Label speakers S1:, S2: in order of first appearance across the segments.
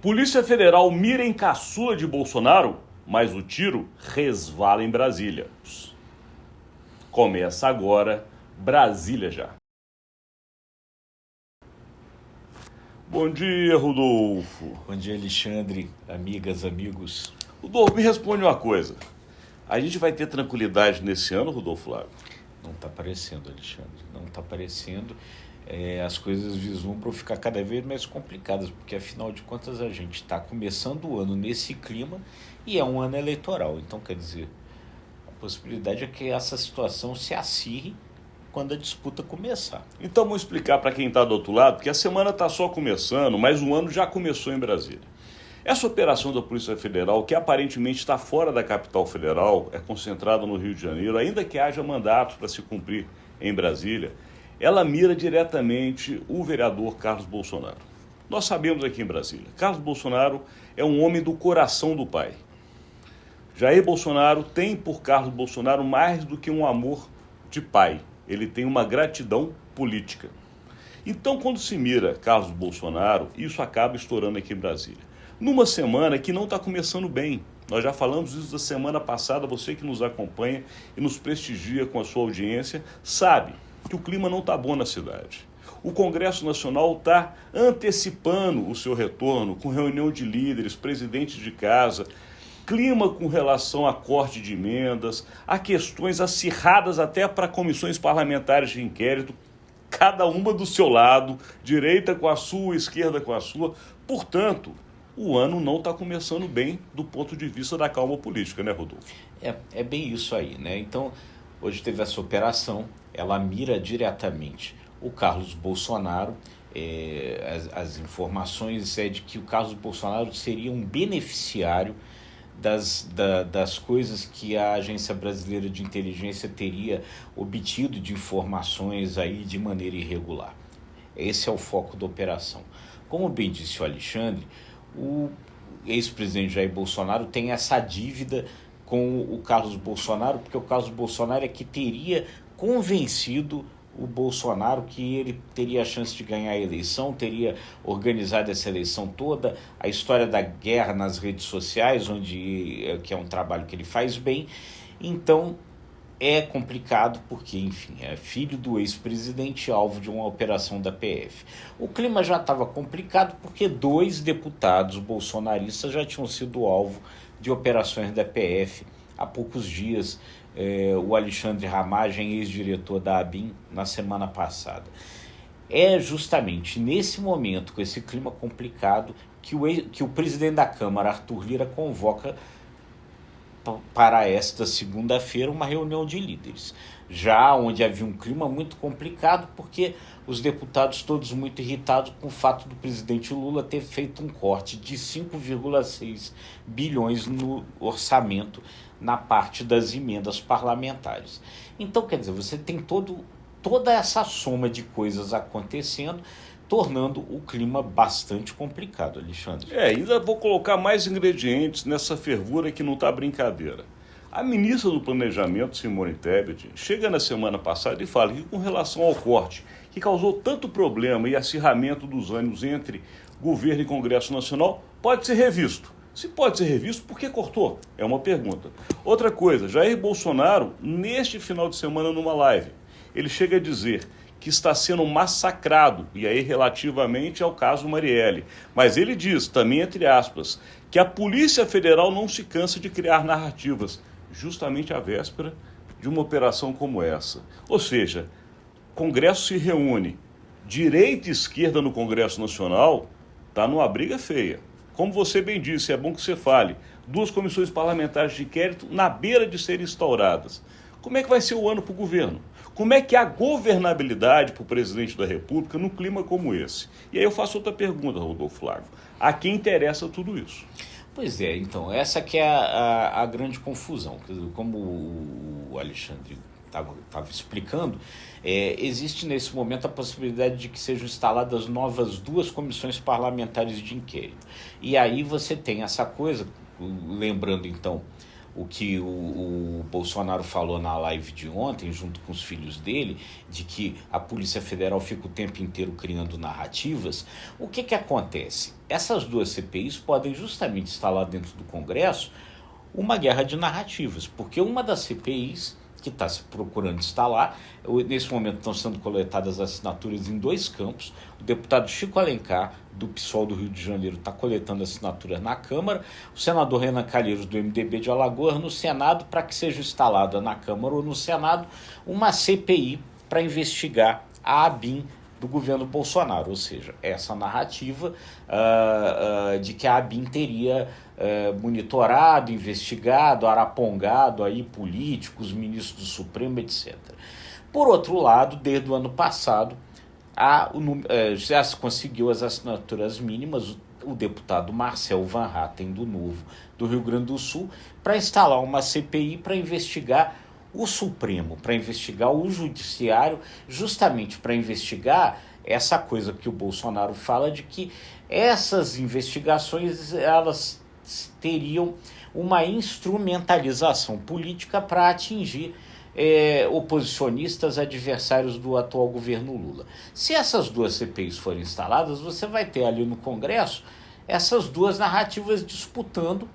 S1: Polícia Federal mira em caçula de Bolsonaro, mas o tiro resvala em Brasília. Começa agora, Brasília já. Bom dia, Rodolfo.
S2: Bom dia, Alexandre, amigas, amigos.
S1: Rodolfo, me responde uma coisa. A gente vai ter tranquilidade nesse ano, Rodolfo Flávio?
S2: Não está aparecendo, Alexandre, não está aparecendo. As coisas vislumbram ficar cada vez mais complicadas, porque afinal de contas a gente está começando o ano nesse clima e é um ano eleitoral. Então, quer dizer, a possibilidade é que essa situação se acirre quando a disputa começar.
S1: Então vamos explicar para quem está do outro lado, porque a semana está só começando, mas o ano já começou em Brasília. Essa operação da Polícia Federal, que aparentemente está fora da capital federal, é concentrada no Rio de Janeiro, ainda que haja mandatos para se cumprir em Brasília, ela mira diretamente o vereador Carlos Bolsonaro. Nós sabemos aqui em Brasília, Carlos Bolsonaro é um homem do coração do pai. Jair Bolsonaro tem por Carlos Bolsonaro mais do que um amor de pai. Ele tem uma gratidão política. Então, quando se mira Carlos Bolsonaro, isso acaba estourando aqui em Brasília. Numa semana que não está começando bem. Nós já falamos isso da semana passada, você que nos acompanha e nos prestigia com a sua audiência, sabe que o clima não está bom na cidade. O Congresso Nacional está antecipando o seu retorno com reunião de líderes, presidentes de casa, clima com relação a corte de emendas, a questões acirradas até para comissões parlamentares de inquérito, cada uma do seu lado, direita com a sua, esquerda com a sua. Portanto, o ano não está começando bem do ponto de vista da calma política, né, Rodolfo?
S2: É bem isso aí, né? Então, hoje teve essa operação, ela mira diretamente o Carlos Bolsonaro. As informações é de que o Carlos Bolsonaro seria um beneficiário das coisas que a Agência Brasileira de Inteligência teria obtido de informações aí de maneira irregular. Esse é o foco da operação. Como bem disse o Alexandre, o ex-presidente Jair Bolsonaro tem essa dívida com o Carlos Bolsonaro, porque o Carlos Bolsonaro é que teria convencido o Bolsonaro que ele teria a chance de ganhar a eleição, teria organizado essa eleição toda, a história da guerra nas redes sociais, que é um trabalho que ele faz bem. Então é complicado porque, enfim, é filho do ex-presidente, alvo de uma operação da PF. O clima já estava complicado porque 2 deputados bolsonaristas já tinham sido alvo de operações da PF há poucos dias. O Alexandre Ramagem, ex-diretor da ABIN, na semana passada. É justamente nesse momento, com esse clima complicado, que o presidente da Câmara, Arthur Lira, convoca para esta segunda-feira uma reunião de líderes, já onde havia um clima muito complicado, porque os deputados todos muito irritados com o fato do presidente Lula ter feito um corte de 5,6 bilhões no orçamento na parte das emendas parlamentares. Então, quer dizer, você tem toda essa soma de coisas acontecendo, tornando o clima bastante complicado, Alexandre.
S1: Ainda vou colocar mais ingredientes nessa fervura que não está brincadeira. A ministra do Planejamento, Simone Tebet, chega na semana passada e fala que com relação ao corte, que causou tanto problema e acirramento dos ânimos entre governo e Congresso Nacional, pode ser revisto. Se pode ser revisto, por que cortou? É uma pergunta. Outra coisa, Jair Bolsonaro, neste final de semana numa live, ele chega a dizer que está sendo massacrado, e aí relativamente ao caso Marielle. Mas ele diz, também entre aspas, que a Polícia Federal não se cansa de criar narrativas, justamente à véspera de uma operação como essa. Ou seja, Congresso se reúne, direita e esquerda no Congresso Nacional, está numa briga feia. Como você bem disse, é bom que você fale, 2 comissões parlamentares de inquérito na beira de serem instauradas. Como é que vai ser o ano para o governo? Como é que é a governabilidade para o presidente da República num clima como esse? E aí eu faço outra pergunta, Rodolfo Flávio. A quem interessa tudo isso?
S2: Pois é, então, essa que é a grande confusão. Como o Alexandre estava explicando, existe nesse momento a possibilidade de que sejam instaladas novas 2 comissões parlamentares de inquérito. E aí você tem essa coisa, lembrando então o que o Bolsonaro falou na live de ontem, junto com os filhos dele, de que a Polícia Federal fica o tempo inteiro criando narrativas, o que acontece? Essas duas CPIs podem justamente instalar dentro do Congresso uma guerra de narrativas, porque uma das CPIs que está se procurando instalar, nesse momento estão sendo coletadas assinaturas em 2 campos. O deputado Chico Alencar, do PSOL do Rio de Janeiro, está coletando assinaturas na Câmara, o senador Renan Calheiros, do MDB de Alagoas, no Senado, para que seja instalada na Câmara ou no Senado uma CPI para investigar a ABIN do governo Bolsonaro, ou seja, essa narrativa de que a ABIN teria monitorado, investigado, arapongado aí políticos, ministros do Supremo, etc. Por outro lado, desde o ano passado, já se conseguiu as assinaturas mínimas, o deputado Marcel Van Hatten, do Novo, do Rio Grande do Sul, para instalar uma CPI para investigar o Supremo, para investigar o Judiciário, justamente para investigar essa coisa que o Bolsonaro fala de que essas investigações elas teriam uma instrumentalização política para atingir oposicionistas, adversários do atual governo Lula. Se essas duas CPIs forem instaladas, você vai ter ali no Congresso essas duas narrativas disputando,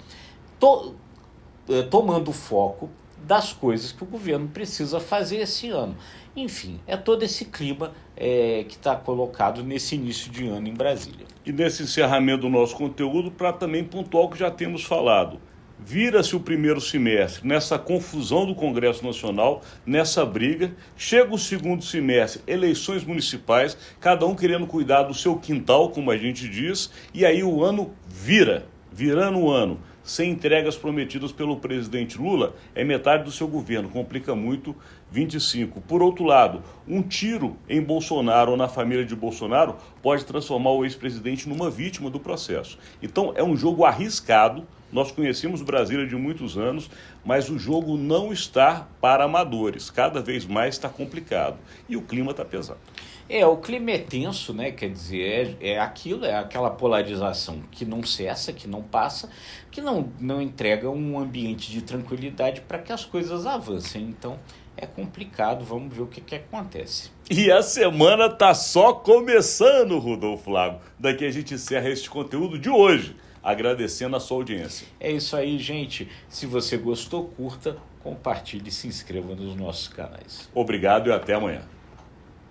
S2: tomando foco das coisas que o governo precisa fazer esse ano. Enfim, é todo esse clima que está colocado nesse início de ano em Brasília.
S1: E nesse encerramento do nosso conteúdo, para também pontuar o que já temos falado. Vira-se o primeiro semestre nessa confusão do Congresso Nacional, nessa briga. Chega o segundo semestre, eleições municipais, cada um querendo cuidar do seu quintal, como a gente diz, e aí o ano virando o ano. Sem entregas prometidas pelo presidente Lula, é metade do seu governo, complica muito 25. Por outro lado, um tiro em Bolsonaro ou na família de Bolsonaro pode transformar o ex-presidente numa vítima do processo. Então é um jogo arriscado, nós conhecemos Brasília de muitos anos, mas o jogo não está para amadores, cada vez mais está complicado e o clima está pesado.
S2: O clima é tenso, né? Quer dizer, é aquela polarização que não cessa, que não passa, que não entrega um ambiente de tranquilidade para que as coisas avancem. Então, é complicado, vamos ver o que acontece.
S1: E a semana tá só começando, Rodolfo Lago. Daqui a gente encerra este conteúdo de hoje, agradecendo a sua audiência.
S2: É isso aí, gente. Se você gostou, curta, compartilhe e se inscreva nos nossos canais.
S1: Obrigado e até amanhã.